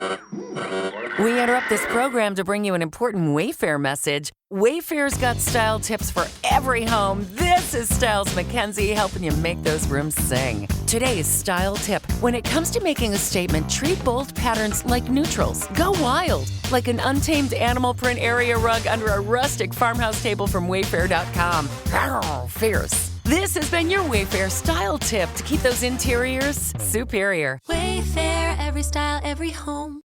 We interrupt this program to bring you an important Wayfair message. Wayfair's got style tips for every home. This is Styles McKenzie helping you make those rooms sing. Today's style tip. When it comes to making a statement, treat bold patterns like neutrals. Go wild, like an untamed animal print area rug under a rustic farmhouse table from Wayfair.com. Arr, fierce. This has been your Wayfair style tip to keep those interiors superior. Wayfair, every style, every home.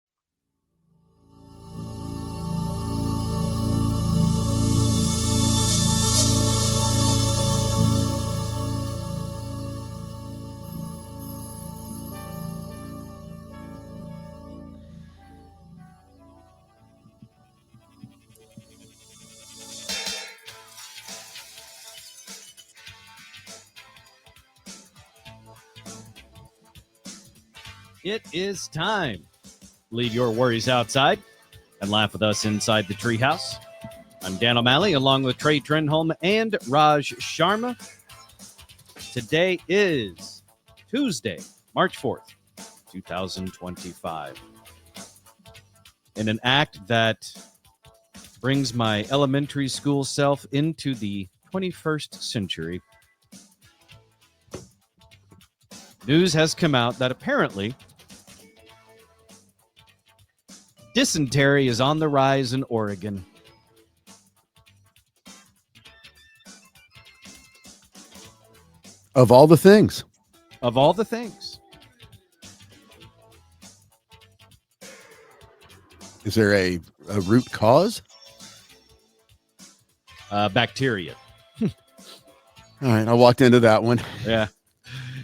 It is time. Leave your worries outside and laugh with us inside the Treehouse. I'm Dan O'Malley along with Trey Trenholm and Raj Sharma. Today is Tuesday, March 4th, 2025. In an act that brings my elementary school self into the 21st century, news has come out that apparently dysentery is on the rise in Oregon. Of all the things. Of all the things. Is there a root cause? Bacteria. All right, I walked into that one. Yeah.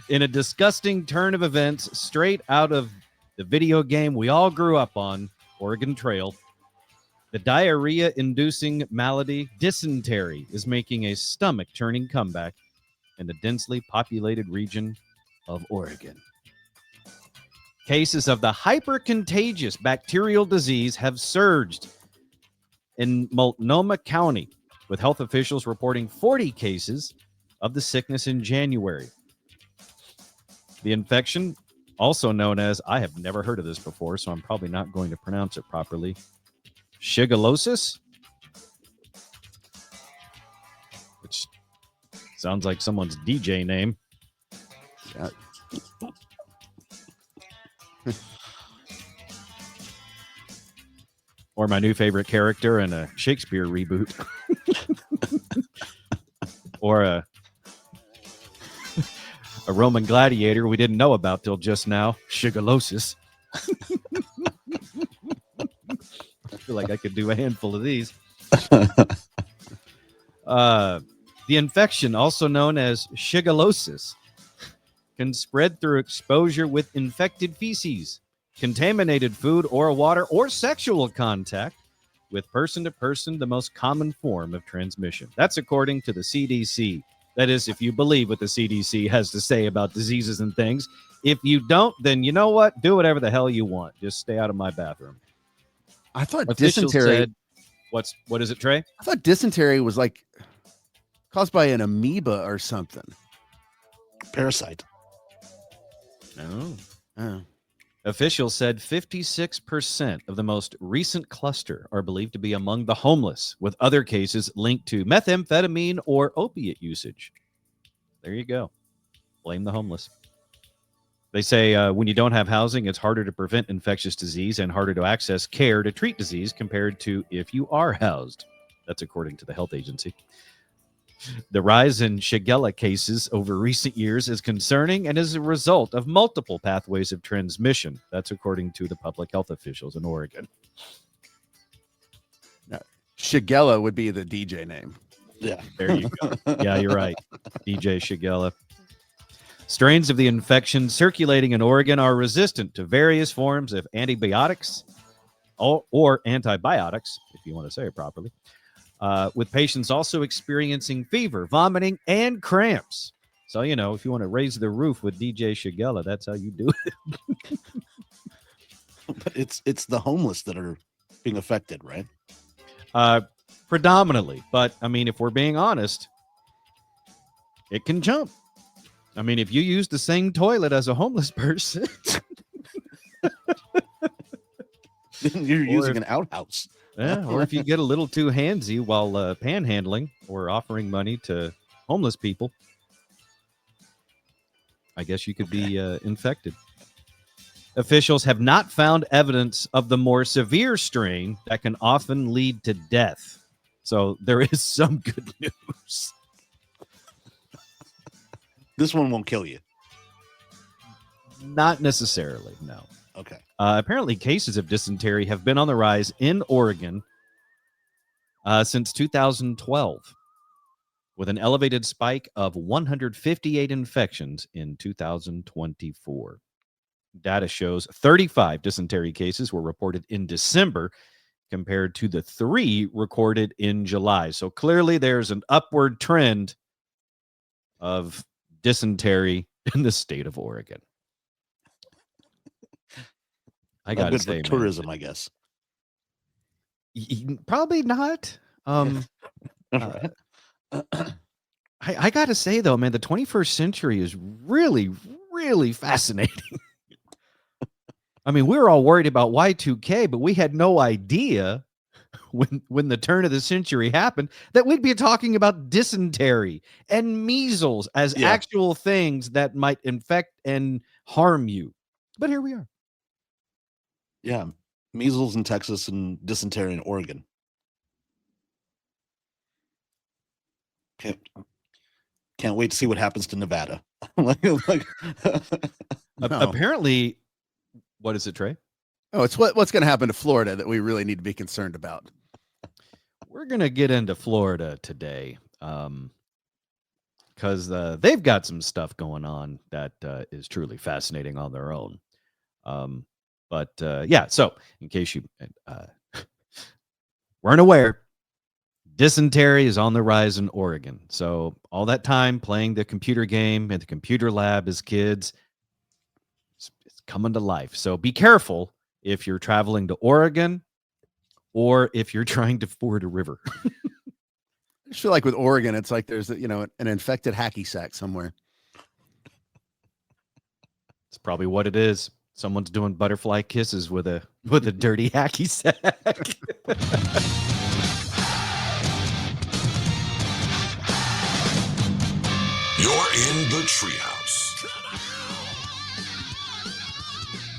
In a disgusting turn of events straight out of the video game we all grew up on, Oregon Trail, the diarrhea-inducing malady dysentery is making a stomach-churning comeback in the densely populated region of Oregon. Cases of the hyper-contagious bacterial disease have surged in Multnomah County, with health officials reporting 40 cases of the sickness in January. The infection, also known as, I have never heard of this before, so I'm probably not going to pronounce it properly, shigellosis, which sounds like someone's DJ name. Yeah. Or my new favorite character in a Shakespeare reboot. Or a Roman gladiator we didn't know about till just now, shigellosis. I feel like I could do a handful of these. The infection, also known as shigellosis, can spread through exposure with infected feces, contaminated food or water, or sexual contact with person-to-person, the most common form of transmission. That's according to the CDC. That is, if you believe what the CDC has to say about diseases and things. If you don't, then you know what? Do whatever the hell you want. Just stay out of my bathroom. I thought Officials dysentery. said, what is it, Trey? I thought dysentery was like caused by an amoeba or something. Parasite. Oh. Officials said 56% of the most recent cluster are believed to be among the homeless, with other cases linked to methamphetamine or opiate usage. There you go. Blame the homeless. They say when you don't have housing, it's harder to prevent infectious disease and harder to access care to treat disease compared to if you are housed. That's according to the health agency. The rise in Shigella cases over recent years is concerning and is a result of multiple pathways of transmission. That's according to the public health officials in Oregon. Shigella would be the DJ name. Yeah. There you go. Yeah, you're right. DJ Shigella. Strains of the infection circulating in Oregon are resistant to various forms of antibiotics or antibiotics, if you want to say it properly. With patients also experiencing fever, vomiting, and cramps. So, you know, if you want to raise the roof with DJ Shigella, that's how you do it. But it's the homeless that are being affected, right? Predominantly. But, I mean, if we're being honest, it can jump. I mean, if you use the same toilet as a homeless person, You're using an outhouse. Yeah, or if you get a little too handsy while panhandling or offering money to homeless people, I guess you could be infected. Officials have not found evidence of the more severe strain that can often lead to death. So there is some good news. This one won't kill you. Not necessarily, no. Okay. Apparently, cases of dysentery have been on the rise in Oregon since 2012, with an elevated spike of 158 infections in 2024. Data shows 35 dysentery cases were reported in December compared to the 3 recorded in July. So clearly there's an upward trend of dysentery in the state of Oregon. I got to say, for tourism, I guess. Probably not. I got to say, though, man, the 21st century is really, really fascinating. I mean, we were all worried about Y2K, but we had no idea when the turn of the century happened that we'd be talking about dysentery and measles as actual things that might infect and harm you. But here we are. Yeah. Measles in Texas and dysentery in Oregon. Can't wait to see what happens to Nevada. Apparently, what is it, Trey? Oh, it's what's going to happen to Florida that we really need to be concerned about. We're going to get into Florida today because they've got some stuff going on that is truly fascinating on their own. So in case you weren't aware, dysentery is on the rise in Oregon. So all that time playing the computer game at the computer lab as kids, it's coming to life. So be careful if you're traveling to Oregon or if you're trying to ford a river. I just feel like with Oregon, it's like there's an infected hacky sack somewhere. It's probably what it is. Someone's doing butterfly kisses with a dirty hacky sack. You're in the Treehouse.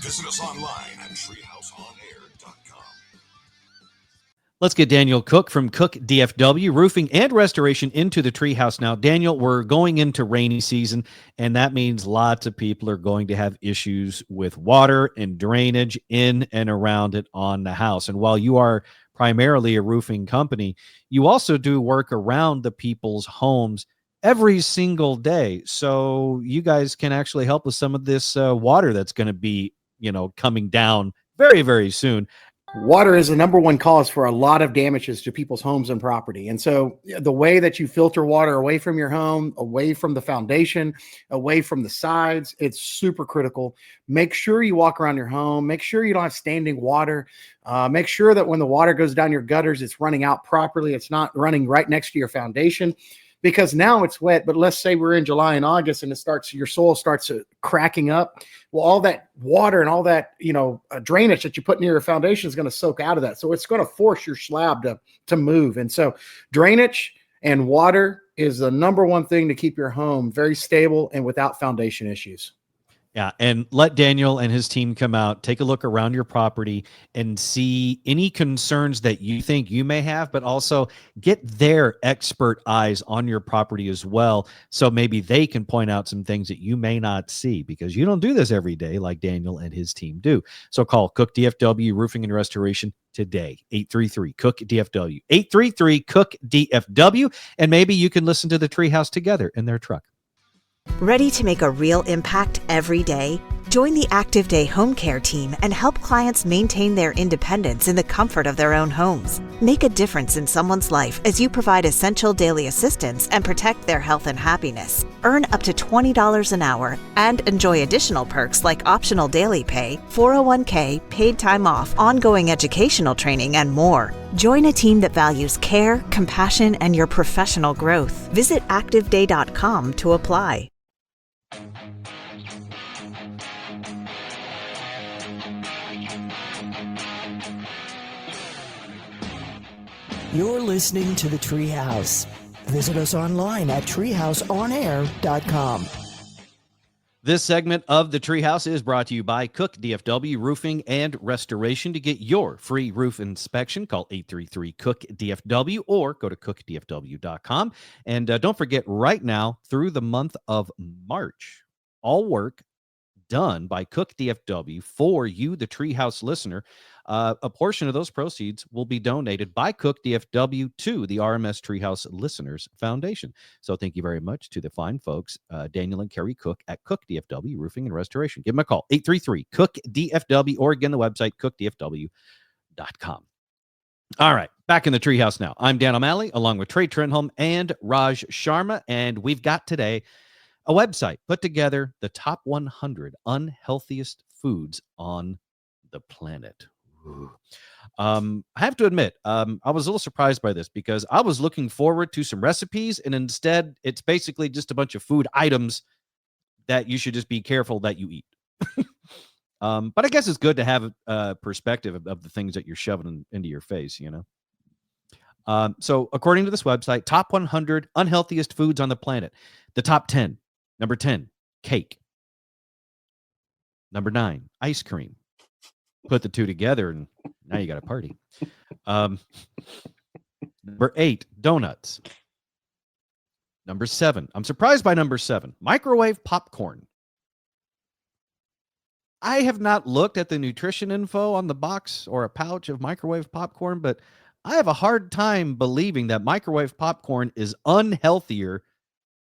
Visit us online at treehouseonair.com. Let's get Daniel Cook from Cook DFW Roofing and Restoration into the Treehouse now. Daniel, we're going into rainy season, and that means lots of people are going to have issues with water and drainage in and around it on the house. And while you are primarily a roofing company, you also do work around the people's homes every single day. So you guys can actually help with some of this water that's going to be, coming down very, very soon. Water is the number one cause for a lot of damages to people's homes and property. And so the way that you filter water away from your home, away from the foundation, away from the sides, it's super critical. Make sure you walk around your home. Make sure you don't have standing water. Make sure that when the water goes down your gutters, it's running out properly. It's not running right next to your foundation. Because now it's wet, but let's say we're in July and August and your soil starts cracking up. Well, all that water and all that, drainage that you put near your foundation is going to soak out of that. So it's going to force your slab to move. And so drainage and water is the number one thing to keep your home very stable and without foundation issues. Yeah, and let Daniel and his team come out, take a look around your property and see any concerns that you think you may have, but also get their expert eyes on your property as well. So maybe they can point out some things that you may not see because you don't do this every day like Daniel and his team do. So call Cook DFW Roofing and Restoration today, 833-COOK-DFW, 833-COOK-DFW, and maybe you can listen to the Treehouse together in their truck. Ready to make a real impact every day? Join the Active Day Home Care team and help clients maintain their independence in the comfort of their own homes. Make a difference in someone's life as you provide essential daily assistance and protect their health and happiness. Earn up to $20 an hour and enjoy additional perks like optional daily pay, 401k, paid time off, ongoing educational training, and more. Join a team that values care, compassion, and your professional growth. Visit activeday.com to apply. You're listening to the Treehouse. Visit us online at treehouseonair.com. This segment of the Treehouse is brought to you by Cook DFW Roofing and Restoration. To get your free roof inspection, call 833-COOK-DFW or go to cookdfw.com. And don't forget, right now through the month of March, all work done by Cook DFW for you, the Treehouse listener, a portion of those proceeds will be donated by Cook DFW to the RMS Treehouse Listeners Foundation. So thank you very much to the fine folks, Daniel and Kerry Cook at Cook DFW Roofing and Restoration. Give them a call, 833-COOK-DFW, or again, the website, cookdfw.com. All right, back in the Treehouse now. I'm Dan O'Malley, along with Trey Trenholm and Raj Sharma, and we've got today a website put together the top 100 unhealthiest foods on the planet. I have to admit, I was a little surprised by this because I was looking forward to some recipes, and instead it's basically just a bunch of food items that you should just be careful that you eat. But I guess it's good to have a perspective of the things that you're shoving into your face, you know? So according to this website, top 100 unhealthiest foods on the planet, the top 10, number 10, cake. Number 9, ice cream. Put the two together and now you got a party. Number 8, donuts. Number 7, I'm surprised by number 7, microwave popcorn. I have not looked at the nutrition info on the box or a pouch of microwave popcorn, but I have a hard time believing that microwave popcorn is unhealthier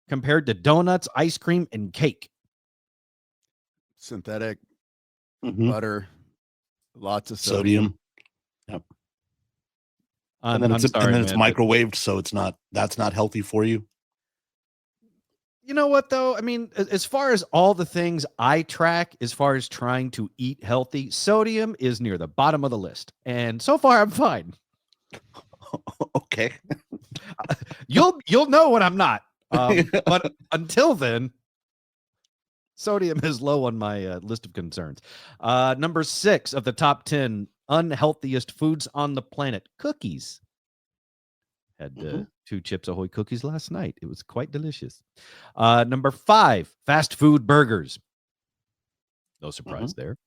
compared to donuts, ice cream, and cake. Synthetic butter, lots of sodium. Yep. And then it's microwaved, so that's not healthy for you. You know what, though? I mean, as far as all the things I track, as far as trying to eat healthy, sodium is near the bottom of the list. And so far, I'm fine. Okay. You'll know when I'm not. But until then, sodium is low on my list of concerns. Number 6 of the top 10 unhealthiest foods on the planet, cookies. Had 2 Chips Ahoy cookies last night. It was quite delicious. Number 5, fast food burgers. No surprise there.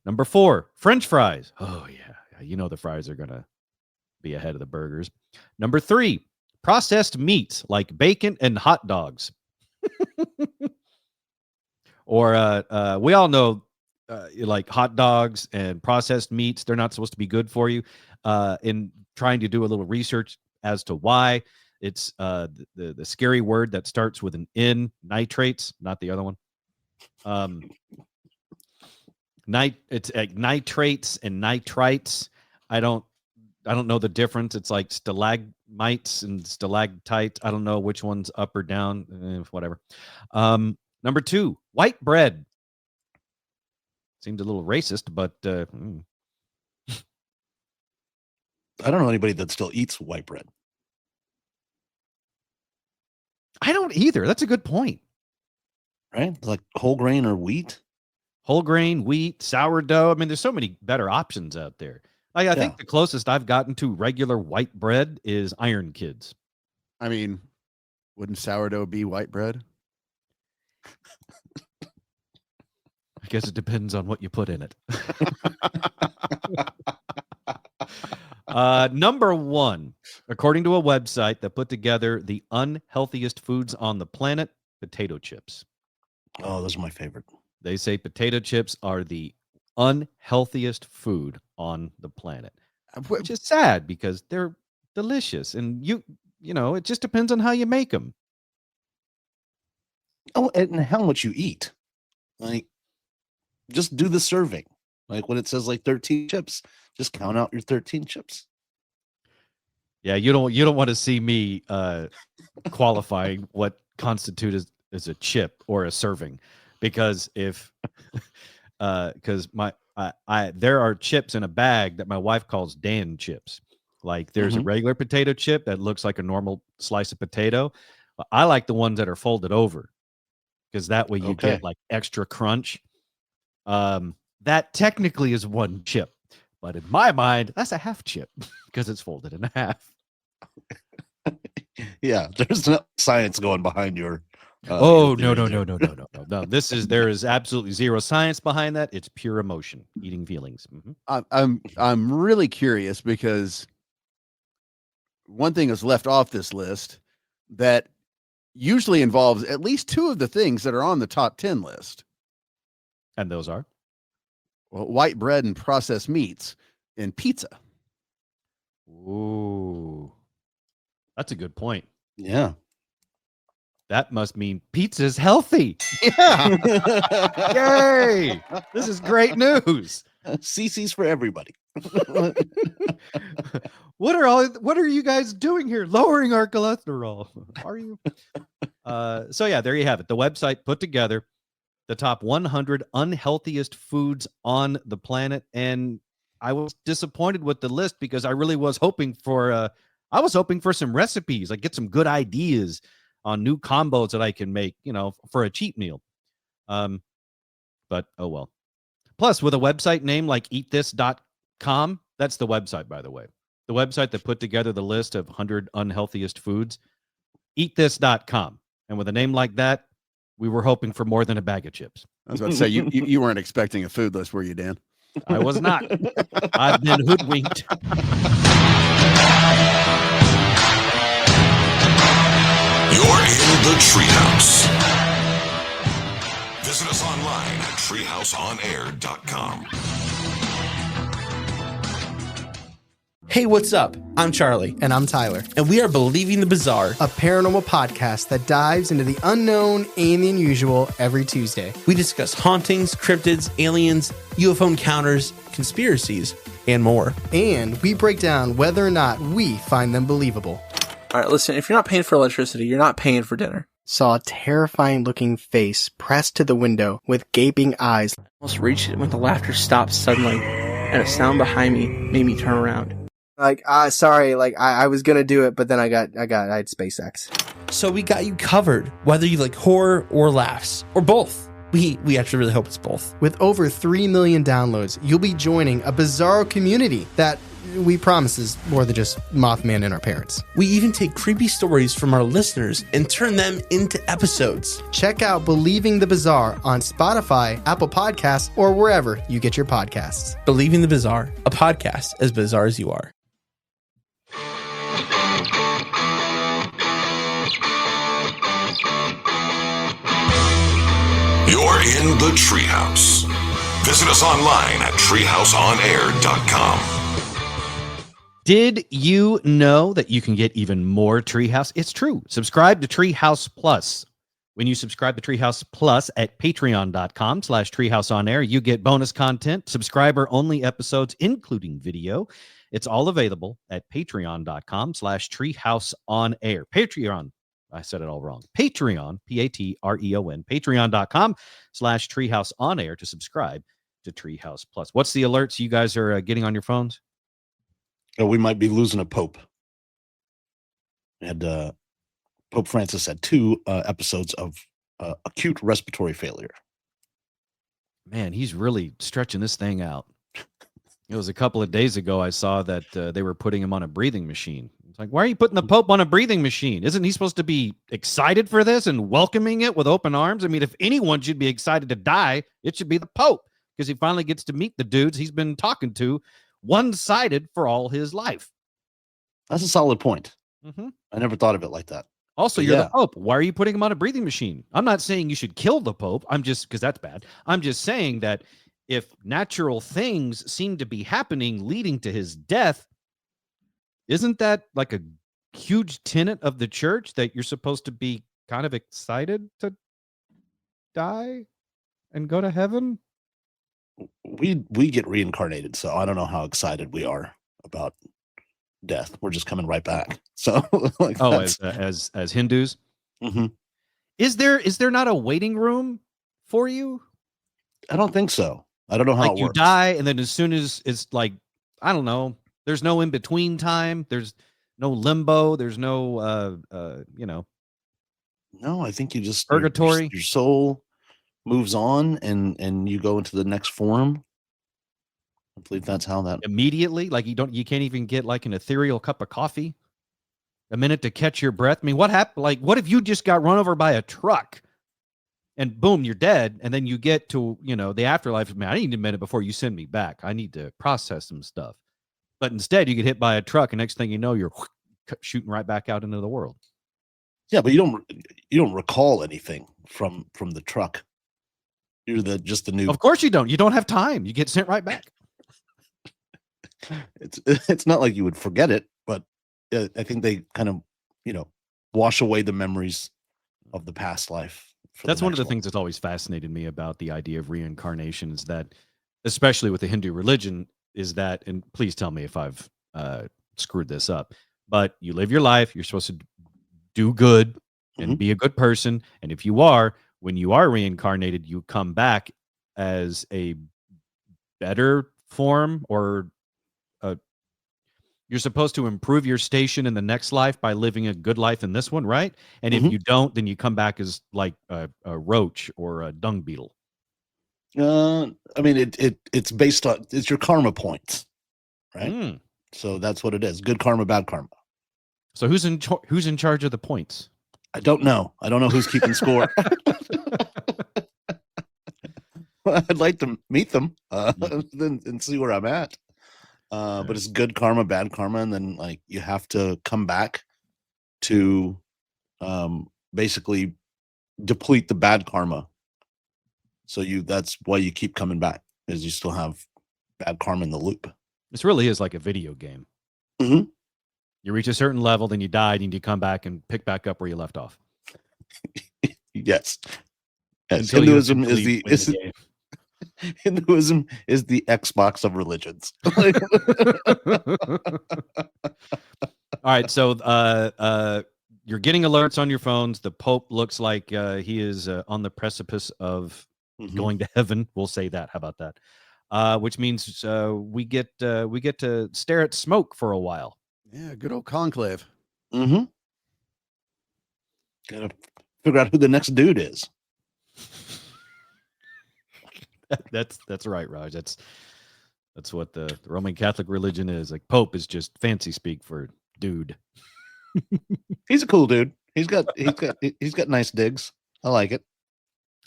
Number 4, French fries. Oh, yeah. You know the fries are going to be ahead of the burgers. Number 3, processed meats like bacon and hot dogs. Or we all know like hot dogs and processed meats, they're not supposed to be good for you. In trying to do a little research as to why, it's the scary word that starts with an N, nitrates, not the other one. It's like nitrates and nitrites. I don't know the difference. It's like stalagmites and stalactites. I don't know which one's up or down. Whatever. Number 2, white bread. Seems a little racist, but I don't know anybody that still eats white bread. I don't either. That's a good point. Right? It's like whole grain or wheat. Whole grain, wheat, sourdough. I mean, there's so many better options out there. I think the closest I've gotten to regular white bread is Iron Kids. I mean, wouldn't sourdough be white bread? I guess it depends on what you put in it. Number 1, according to a website that put together the unhealthiest foods on the planet, potato chips. Oh, those are my favorite. They say potato chips are the unhealthiest food on the planet, which is sad because they're delicious. And you know, it just depends on how you make them. Oh, and how much you eat. Like, just do the serving. Like when it says like 13 chips, just count out your 13 chips. Yeah, you don't want to see me qualifying what constitutes as a chip or a serving, because if because there are chips in a bag that my wife calls Dan chips. Like there's a regular potato chip that looks like a normal slice of potato. I like the ones that are folded over, because that way you get like extra crunch. That technically is one chip, but in my mind, that's a half chip because it's folded in half. Yeah, there's no science going behind your. Oh, your no. theory there. No. There is absolutely zero science behind that. It's pure emotion, eating feelings. I'm really curious because one thing is left off this list that usually involves at least two of the things that are on the top 10 list. And those are? Well, white bread and processed meats and pizza. Ooh. That's a good point. Yeah. That must mean pizza's healthy. Yeah. Yay! This is great news. CC's for everybody. What are you guys doing here? Lowering our cholesterol. Are you? So yeah, there you have it. The website put together the top 100 unhealthiest foods on the planet, and I was disappointed with the list because I really was hoping for some recipes, like get some good ideas on new combos that I can make, for a cheap meal. But oh well. Plus, with a website name like eatthis.com, that's the website, by the way. The website that put together the list of 100 unhealthiest foods, eatthis.com. And with a name like that, we were hoping for more than a bag of chips. I was about to say, you weren't expecting a food list, were you, Dan? I was not. I've been hoodwinked. You're in the Treehouse. Visit us online at treehouseonair.com. Hey, what's up? I'm Charlie. And I'm Tyler. And we are Believing the Bizarre, a paranormal podcast that dives into the unknown and the unusual every Tuesday. We discuss hauntings, cryptids, aliens, UFO encounters, conspiracies, and more. And we break down whether or not we find them believable. All right, listen, if you're not paying for electricity, you're not paying for dinner. Saw a terrifying looking face pressed to the window with gaping eyes. Almost reached it when the laughter stopped suddenly, and a sound behind me made me turn around. Sorry, I was gonna do it, but then I had SpaceX. So we got you covered, whether you like horror or laughs, or both. We actually really hope it's both. With over 3 million downloads, you'll be joining a bizarro community that we promise is more than just Mothman and our parents. We even take creepy stories from our listeners and turn them into episodes. Check out Believing the Bizarre on Spotify, Apple Podcasts, or wherever you get your podcasts. Believing the Bizarre, a podcast as bizarre as you are. You're in the Treehouse. Visit us online at treehouseonair.com. Did you know that you can get even more Treehouse? It's true. Subscribe to Treehouse Plus. When you subscribe to Treehouse Plus at patreon.com/treehouseonair, you get bonus content, subscriber-only episodes, including video. It's all available at patreon.com/treehouseonair. Patreon. I said it all wrong. Patreon, Patreon, patreon.com/treehouseonair to subscribe to Treehouse Plus. What's the alerts you guys are getting on your phones? Oh, we might be losing a pope. And Pope Francis had 2 episodes of acute respiratory failure. Man, he's really stretching this thing out. It was a couple of days ago I saw that they were putting him on a breathing machine. It's like, why are you putting the Pope on a breathing machine? Isn't he supposed to be excited for this and welcoming it with open arms? I mean, if anyone should be excited to die, it should be the Pope, because he finally gets to meet the dudes he's been talking to one-sided for all his life. That's a solid point. Mm-hmm. I never thought of it like that. Also, you're the Pope. Why are you putting him on a breathing machine? I'm not saying you should kill the Pope. Because that's bad. I'm just saying that if natural things seem to be happening leading to his death, isn't that like a huge tenet of the church that you're supposed to be kind of excited to die and go to heaven? We get reincarnated, so I don't know how excited we are about death. We're just coming right back. So, as Hindus, mm-hmm. Is there not a waiting room for you? I don't think so. I don't know how it you works. Die, and then as soon as it's like, I don't know, there's no in between time. There's no limbo. There's no, No, I think you just purgatory. Your soul moves on, and you go into the next form. I believe that's how that immediately. Like you can't even get like an ethereal cup of coffee. a minute to catch your breath. I mean, what happened? Like, what if you just got run over by a truck and boom, you're dead. And then you get to, the afterlife. Man, I need a minute before you send me back. I need to process some stuff. But instead you get hit by a truck and next thing you know, you're shooting right back out into the world. Yeah, but you don't recall anything from the truck. You're just the new. Of course you don't. You don't have time. You get sent right back. It's not like you would forget it, but I think they kind of wash away the memories of the past life. That's one of the things that's always fascinated me about the idea of reincarnation is that, especially with the Hindu religion, is that, and please tell me if I've screwed this up, but you live your life. You're supposed to do good and be a good person. And if you are, when you are reincarnated, you come back as a better form, or you're supposed to improve your station in the next life by living a good life in this one, right? And if you don't, then you come back as like a roach or a dung beetle. I mean, it's based on, it's your karma points, right? So that's what it is. Good karma, bad karma. So who's in charge of the points? I don't know. I don't know who's keeping score. I'd like to meet them and see where I'm at. But it's good karma, bad karma, and then like you have to come back to basically deplete the bad karma. So that's why you keep coming back, is you still have bad karma in the loop. This really is like a video game. Mm-hmm. You reach a certain level, then you die, and you come back and pick back up where you left off. Yes. Hinduism is the Xbox of religions. All right, so you're getting alerts on your phones. The Pope looks like he is on the precipice of going to heaven. We'll say that. How about that? Which means we get to stare at smoke for a while. Yeah, good old conclave. Mm-hmm. Gotta figure out who the next dude is. That's right, Raj. That's what the Roman Catholic religion is. Like Pope is just fancy speak for dude. He's a cool dude. He's got nice digs. I like it.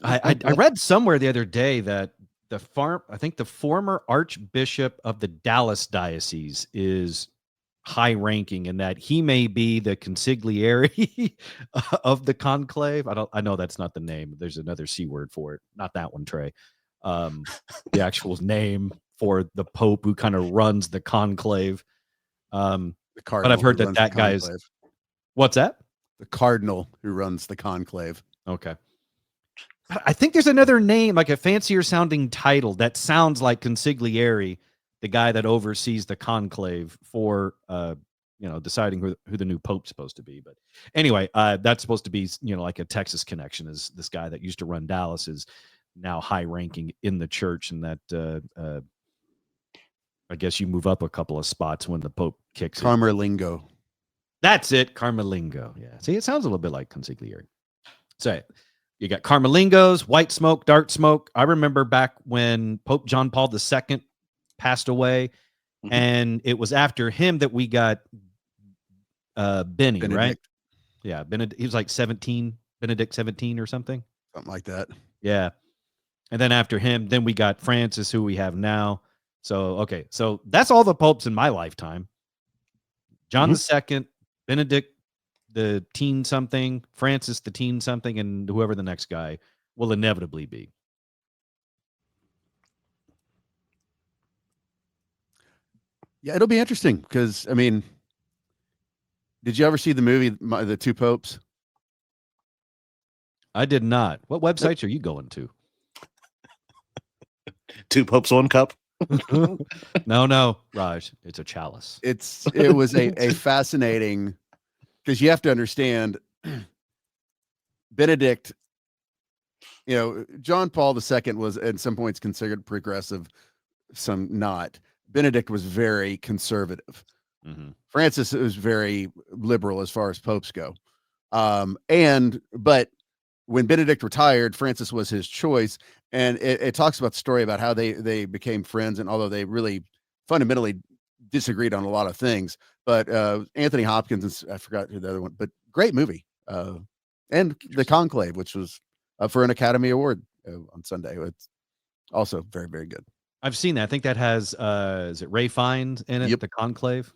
I read somewhere the other day that the former Archbishop of the Dallas Diocese is high ranking, and that he may be the consigliere of the conclave. I know that's not the name. There's another C word for it. Not that one, Trey. The actual name for the Pope who kind of runs the conclave. But I've heard that guy is. What's that? The cardinal who runs the conclave. Okay. But I think there's another name, like a fancier sounding title that sounds like consigliere, the guy that oversees the conclave for deciding who the new Pope's supposed to be. But anyway, that's supposed to be like a Texas connection. Is this guy that used to run Dallas is now high ranking in the church, and that I guess you move up a couple of spots when the Pope kicks in. Carmelingo. That's it, Carmelingo. Yeah. See, it sounds a little bit like consigliere. So you got Carmelingos, white smoke, dark smoke. I remember back when Pope John Paul II passed away, and it was after him that we got Benedict. Right? Yeah, Benedict. He was like 17, Benedict 17 or something like that. Yeah, and then after him, then we got Francis, who we have now. So okay, so that's all the popes in my lifetime. John II, Benedict the teen something, Francis the teen something, and whoever the next guy will inevitably be. Yeah, it'll be interesting because, I mean, did you ever see the movie, The Two Popes? I did not. What websites are you going to? Two Popes, One Cup. No, Raj. It's a chalice. It was a fascinating, because you have to understand, Benedict, John Paul II was at some points considered progressive, some not. Benedict was very conservative. Francis was very liberal as far as popes go. But when Benedict retired, Francis was his choice. And it talks about the story about how they became friends. And although they really fundamentally disagreed on a lot of things. But Anthony Hopkins, and I forgot who the other one, but great movie. And The Conclave, which was up for an Academy Award on Sunday. It's also very, very good. I've seen that. I think that has is it Ray Fiennes in it? Yep. The Conclave.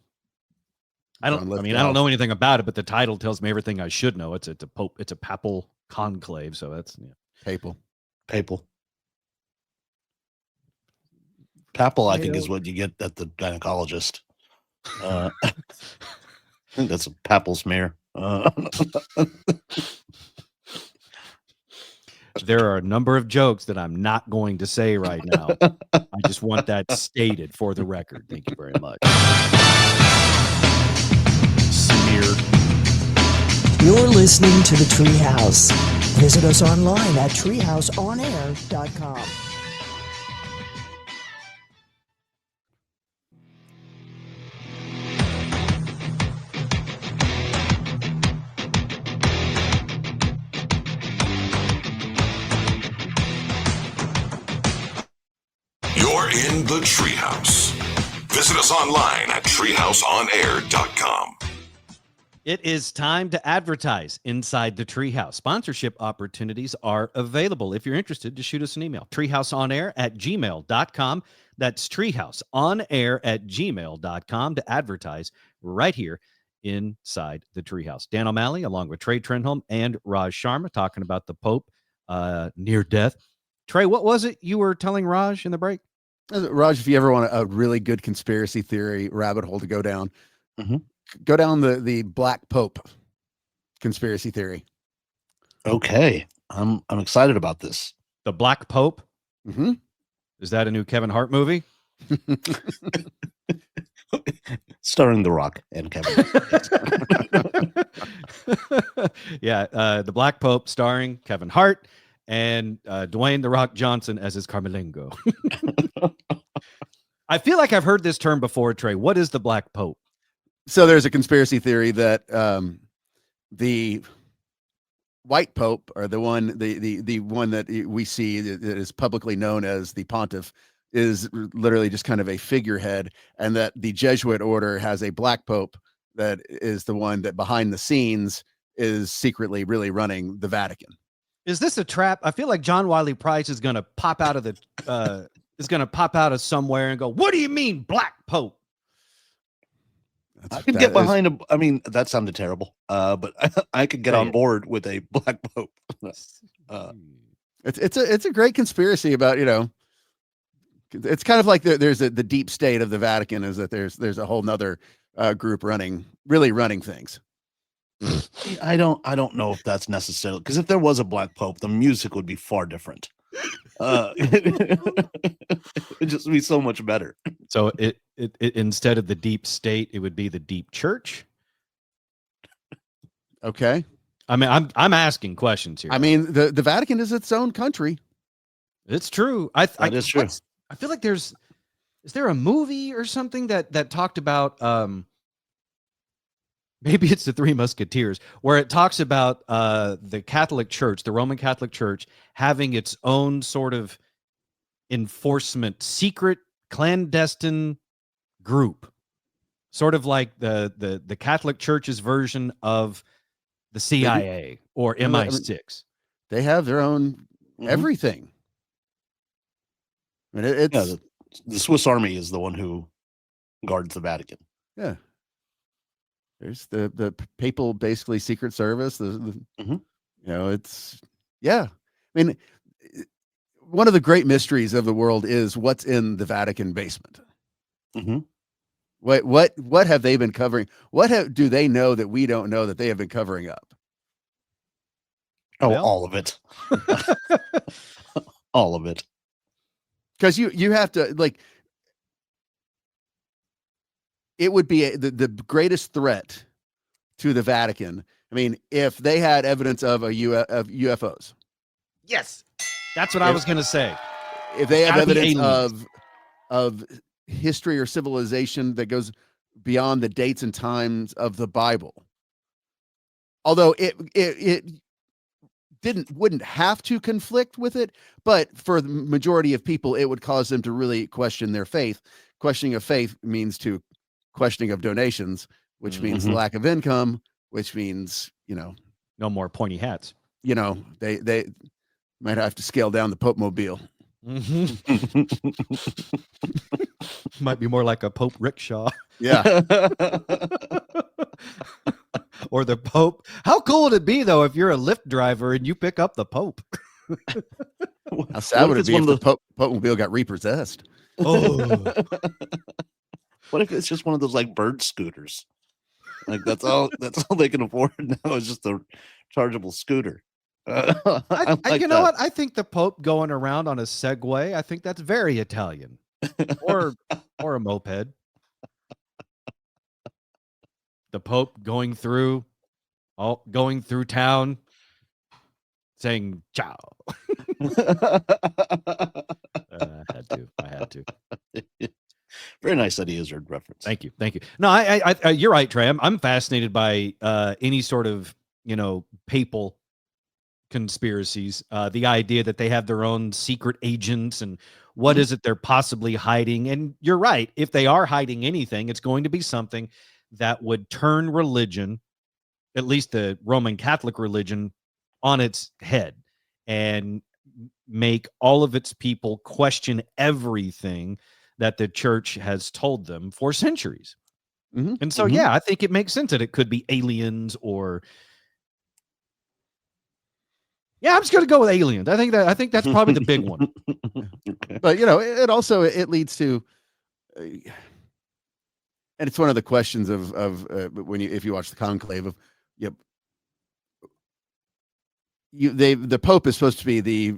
I John don't Lithgow. know anything about it, but the title tells me everything I should know. It's a papal conclave, so that's Papal. Papal, I think, is what you get at the gynecologist. I think that's a papal smear. There are a number of jokes that I'm not going to say right now. I just want that stated for the record. Thank you very much. Smear. You're listening to the Treehouse. Visit us online at treehouseonair.com. You're in the Treehouse. Visit us online at treehouseonair.com. It is time to advertise inside the Treehouse. Sponsorship opportunities are available. If you're interested, just shoot us an email. treehouseonair@gmail.com. That's treehouseonair@gmail.com to advertise right here inside the Treehouse. Dan O'Malley, along with Trey Trenholm and Raj Sharma, talking about the Pope near death. Trey, what was it you were telling Raj in the break? Raj, if you ever want a really good conspiracy theory rabbit hole to go down, go down the Black Pope conspiracy theory. Okay, I'm excited about this. The Black Pope? Mm-hmm. Is that a new Kevin Hart movie? Starring The Rock and Kevin Hart. Yeah, the Black Pope starring Kevin Hart and Dwayne The Rock Johnson as his Carmelingo. I feel like I've heard this term before, Trey. What is the Black Pope? So there's a conspiracy theory that the white Pope, or the one that we see that is publicly known as the Pontiff, is literally just kind of a figurehead, and that the Jesuit order has a Black Pope that is the one that behind the scenes is secretly really running the Vatican. Is this a trap? I feel like John Wiley Price is going to pop out of somewhere and go, "What do you mean, Black Pope?" I could get behind I mean, that sounded terrible. But I could get on board with a Black Pope. It's a great conspiracy about, it's kind of like there's the deep state of the Vatican, is that there's a whole nother group running things. I don't know if that's necessarily, because if there was a Black Pope, the music would be far different. It'd just be so much better. So it instead of the deep state, it would be the deep church. Okay. I mean, I'm asking questions here. I mean, the Vatican is its own country. It's true. That is true. I feel like is there a movie or something that talked about maybe it's the Three Musketeers, where it talks about the Catholic Church, the Roman Catholic Church, having its own sort of enforcement, secret, clandestine group, sort of like the Catholic Church's version of the CIA or MI6. They have their own everything. I mean, it's the Swiss Army is the one who guards the Vatican. Yeah. There's the papal, basically, secret service. It's, yeah. I mean, one of the great mysteries of the world is what's in the Vatican basement. What have they been covering? Do they know that we don't know that they have been covering up? Oh, well, all of it. All of it. Because you have to, like, it would be the greatest threat to the Vatican. I mean, if they had evidence of UFOs. Yes, that's what I was going to say. If they have evidence of history or civilization that goes beyond the dates and times of the Bible, although it wouldn't have to conflict with it, but for the majority of people, it would cause them to really question their faith. Questioning of faith means to questioning of donations, which means lack of income, which means, no more pointy hats. They might have to scale down the Pope Mobile. Might be more like a Pope rickshaw. Yeah. Or the Pope. How cool would it be, though, if you're a Lyft driver and you pick up the Pope? How sad would it be if the Pope Mobile got repossessed? Oh. What if it's just one of those like bird scooters? Like that's all they can afford now is just a chargeable scooter. Know what? I think the Pope going around on a Segway, I think that's very Italian. or a moped. The Pope going through town saying ciao. I had to. Very nice that he is a reference. Thank you. No, I you're right, Trey. I'm fascinated by any sort of papal conspiracies. The idea that they have their own secret agents and what is it they're possibly hiding. And you're right. If they are hiding anything, it's going to be something that would turn religion, at least the Roman Catholic religion, on its head and make all of its people question everything that the church has told them for centuries. And so, yeah, I think it makes sense that it could be aliens or. Yeah, I'm just going to go with aliens. I think that's probably the big one. But it also leads to, and it's one of the questions of if you watch the conclave of, the Pope is supposed to be the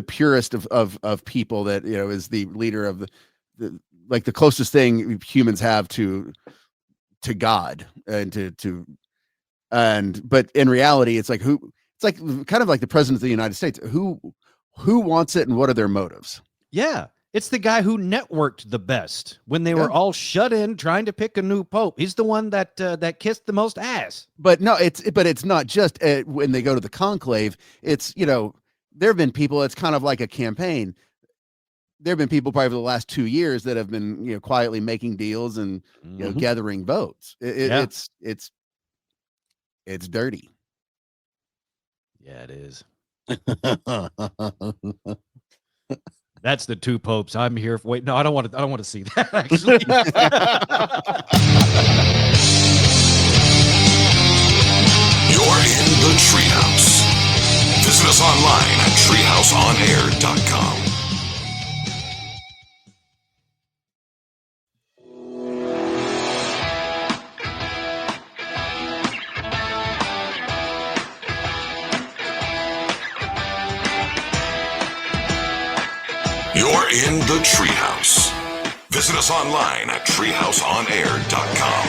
purest of people that is the leader of the like the closest thing humans have to God and but in reality it's like kind of like the president of the United States who wants it and what are their motives. Yeah, it's the guy who networked the best when they were all shut in trying to pick a new pope. He's the one that kissed the most ass. But no, it's not just when they go to the conclave. It's there have been people. It's kind of like a campaign. There have been people probably for the last 2 years that have been quietly making deals and gathering votes. It's dirty. Yeah, it is. That's the two popes. I'm here. Wait, no, I don't want to see that. Actually, you're in the Treehouse. Visit us online at treehouseonair.com. You're in the Treehouse. Visit us online at treehouseonair.com.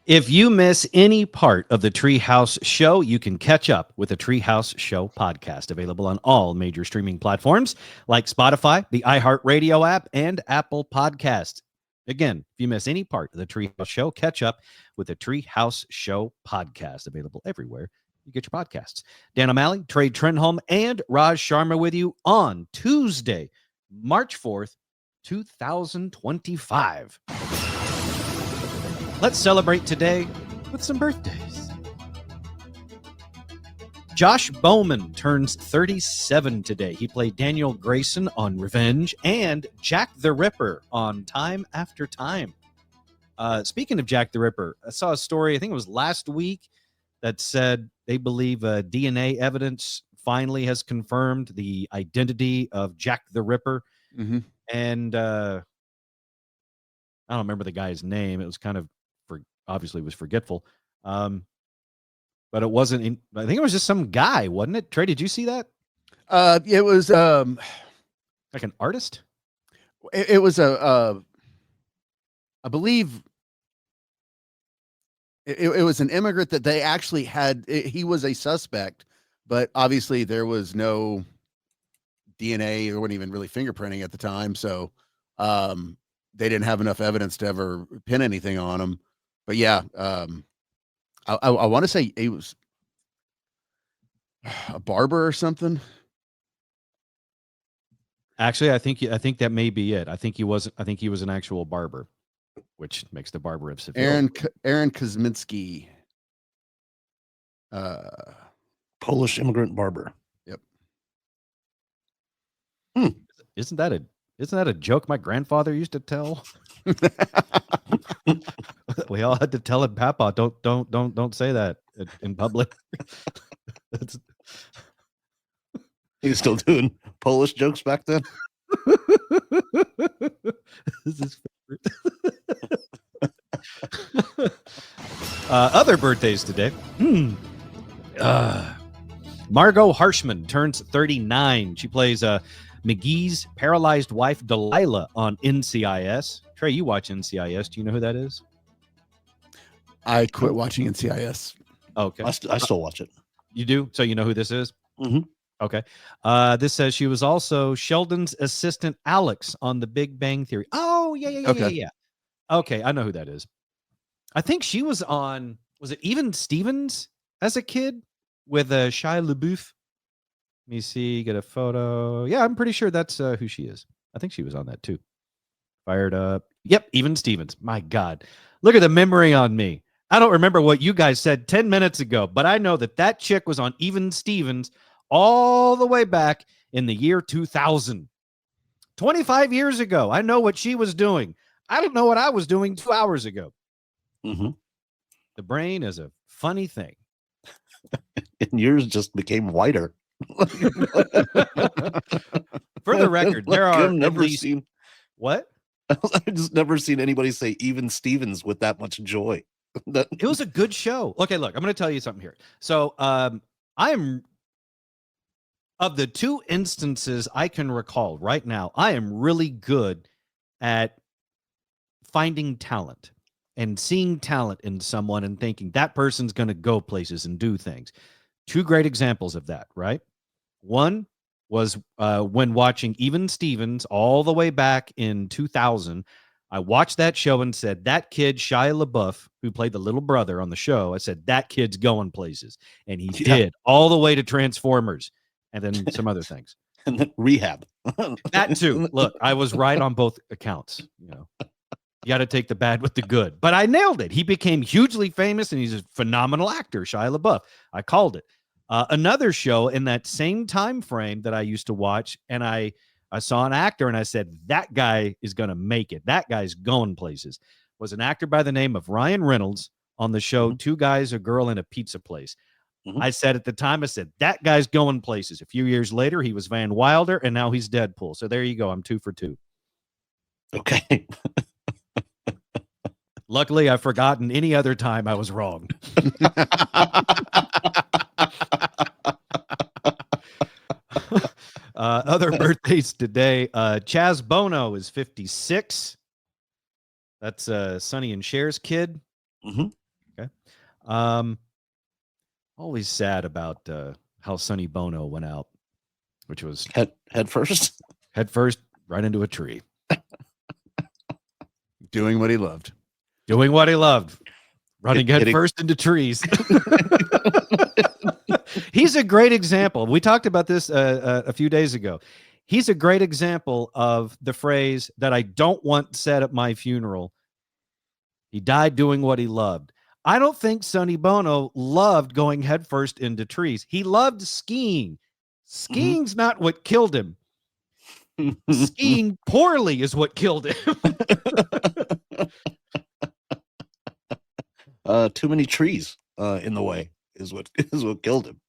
If you miss any part of the Treehouse show, you can catch up with the Treehouse Show podcast, available on all major streaming platforms like Spotify, the iHeartRadio app, and Apple Podcasts. Again, if you miss any part of the Treehouse Show, catch up with the Treehouse Show podcast, available everywhere you get your podcasts. Dan O'Malley, Trey Trenholm, and Raj Sharma with you on Tuesday, March 4th, 2025. Let's celebrate today with some birthdays. Josh Bowman turns 37 today. He played Daniel Grayson on Revenge and Jack the Ripper on Time After Time. Speaking of Jack the Ripper, I saw a story, I think it was last week, that said they believe DNA evidence finally has confirmed the identity of Jack the Ripper. And I don't remember the guy's name. It was kind of, obviously was forgetful. But it wasn't, I think it was just some guy, wasn't it? Trey, did you see that? It was like an artist? It was I believe it was an immigrant that they actually had. He was a suspect, but obviously there was no DNA. There wasn't even really fingerprinting at the time. So they didn't have enough evidence to ever pin anything on him. But yeah, I want to say he was a barber or something. Actually, I think that may be it. I think he was an actual barber, which makes the barber of Seville. Aaron Kosminski. Polish immigrant barber. Yep. Isn't that a joke my grandfather used to tell? We all had to tell it, Papa, don't say that in public. He was still doing Polish jokes back then. This is other birthdays today. Margot Harshman turns 39. She plays McGee's paralyzed wife Delilah on NCIS. Trey, you watch NCIS. Do you know who that is? I quit watching NCIS. Okay. I still watch it. You do? So you know who this is? Mm-hmm. Okay. This says she was also Sheldon's assistant Alex on The Big Bang Theory. Oh, yeah. Okay, I know who that is. I think she was on, was it Even Stevens as a kid with Shia LaBeouf? Let me see, get a photo. Yeah, I'm pretty sure that's who she is. I think she was on that too. Fired up. Yep, Even Stevens. My God. Look at the memory on me. I don't remember what you guys said 10 minutes ago, but I know that chick was on Even Stevens all the way back in the year 2000. 25 years ago. I know what she was doing. I don't know what I was doing 2 hours ago. Mm-hmm. The brain is a funny thing. And yours just became whiter. For the record, there are I've never seen what? I've just never seen anybody say Even Stevens with that much joy. It was a good show. Okay, look, I'm going to tell you something here. So I am, of the two instances I can recall right now, I am really good at finding talent and seeing talent in someone and thinking that person's going to go places and do things. Two great examples of that, right? One was when watching Even Stevens all the way back in 2000. I watched that show and said, that kid, Shia LaBeouf, who played the little brother on the show, I said, that kid's going places. And he did, all the way to Transformers and then some other things. And then Rehab. That too. Look, I was right on both accounts. You know, you got to take the bad with the good. But I nailed it. He became hugely famous, and he's a phenomenal actor, Shia LaBeouf. I called it. Another show in that same time frame that I used to watch, and I saw an actor, and I said, that guy is going to make it. That guy's going places. Was an actor by the name of Ryan Reynolds on the show Two Guys, a Girl, in a Pizza Place. Mm-hmm. I said at the time, I said, that guy's going places. A few years later, he was Van Wilder, and now he's Deadpool. So there you go. I'm 2 for 2. Okay. Luckily, I've forgotten any other time I was wrong. Other birthdays today. Chaz Bono is 56. That's Sonny and Cher's kid. Mm-hmm. Okay. Always sad about how Sonny Bono went out, which was head first right into a tree. Doing what he loved. Running head first into trees. He's a great example. We talked about this a few days ago. He's a great example of the phrase that I don't want said at my funeral. He died doing what he loved. I don't think Sonny Bono loved going headfirst into trees. He loved skiing. Skiing's not what killed him. Skiing poorly is what killed him. Too many trees in the way is what killed him.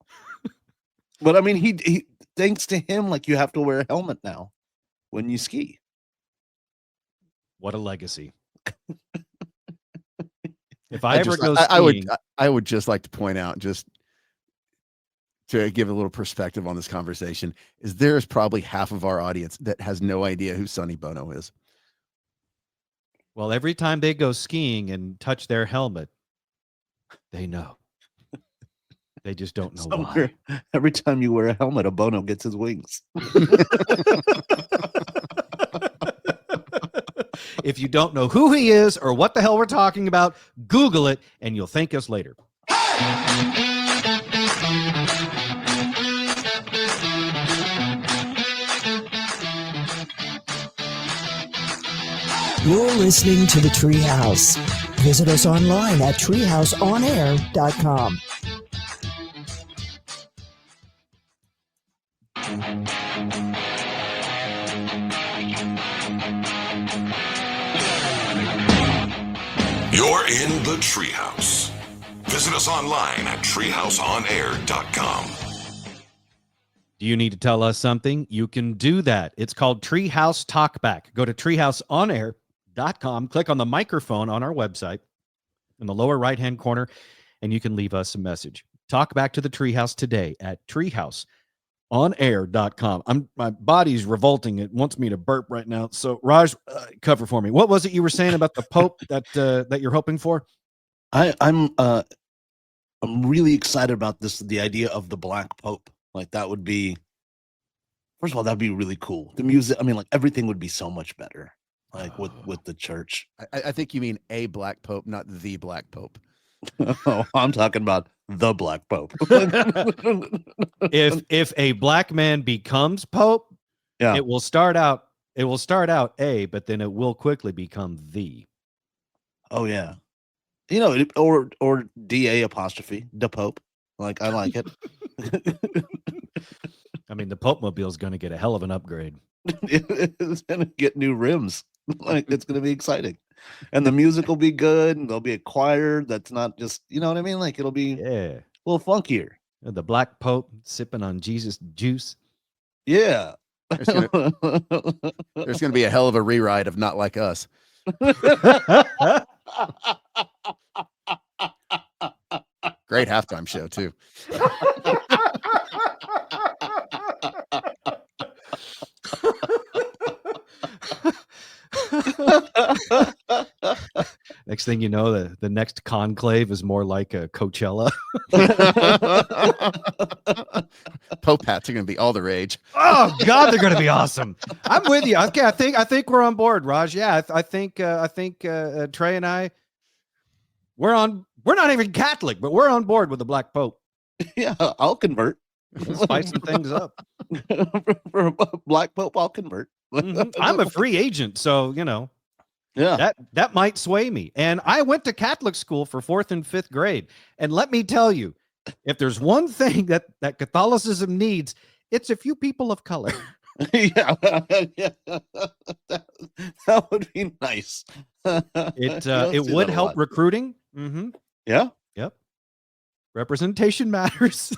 But I mean, he thanks to him, like, you have to wear a helmet now when you ski. What a legacy. If I ever go skiing, I would just like to point out, just to give a little perspective on this conversation, is there is probably half of our audience that has no idea who Sonny Bono is. Well, every time they go skiing and touch their helmet, they know. They just don't know why. Every time you wear a helmet, a Bono gets his wings. If you don't know who he is or what the hell we're talking about, Google it and you'll thank us later. You're listening to The Treehouse. Visit us online at treehouseonair.com. You're in the Treehouse. Visit us online at treehouseonair.com. Do you need to tell us something? You can do that. It's called Treehouse Talkback. Go to treehouseonair.com, click on the microphone on our website in the lower right-hand corner, and you can leave us a message. Talk back to the Treehouse today at treehouseonair.com. My body's revolting. It wants me to burp right now. So, Raj, cover for me. What was it you were saying about the Pope that you're hoping for? I'm really excited about this. The idea of the Black Pope, like that would be, first of all, that'd be really cool. The music, I mean, like everything would be so much better, like with the church. I think you mean a Black Pope, not the Black Pope. Oh, I'm talking about the Black Pope. if a black man becomes Pope, yeah, it will start out A, but then it will quickly become the. Oh yeah. You know, or DA apostrophe, the Pope. Like, I like it. I mean, the Pope Mobile is going to get a hell of an upgrade. It's going to get new rims. Like, it's going to be exciting. And the music will be good. And there'll be a choir that's not just, you know what I mean? Like, it'll be a little funkier. The Black Pope sipping on Jesus juice. Yeah. There's going to be a hell of a rewrite of Not Like Us. Great halftime show too. Next thing you know, the next conclave is more like a Coachella. Pope hats are going to be all the rage. Oh God, they're going to be awesome. I'm with you. Okay, I think we're on board, Raj. Yeah, I think Trey and I, we're not even Catholic, but we're on board with the Black Pope. Yeah, I'll convert. Spicing things up. For Black Pope, I'll convert. I'm a free agent, so you know. Yeah, that might sway me. And I went to Catholic school for 4th and 5th grade. And let me tell you, if there's one thing that Catholicism needs, it's a few people of color. Yeah, that would be nice. It would help recruiting. Mm-hmm. Yeah. Yep. Representation matters.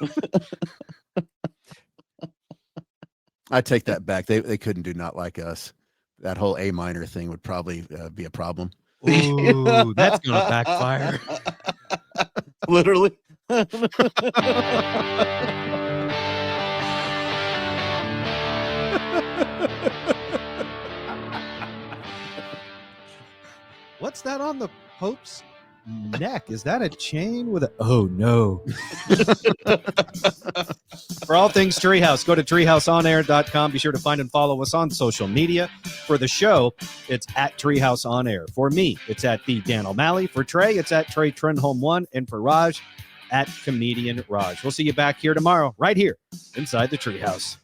I take that back. They couldn't do Not Like Us. That whole A minor thing would probably be a problem. Ooh, that's gonna backfire. Literally. What's that on the Pope's neck? Is that a chain with a... Oh, no. For all things Treehouse, go to treehouseonair.com. Be sure to find and follow us on social media. For the show, it's at Treehouse On Air. For me, it's at the Dan O'Malley. For Trey, it's at Trey Trenholm 1. And for Raj, at Comedian Raj. We'll see you back here tomorrow, right here inside the Treehouse.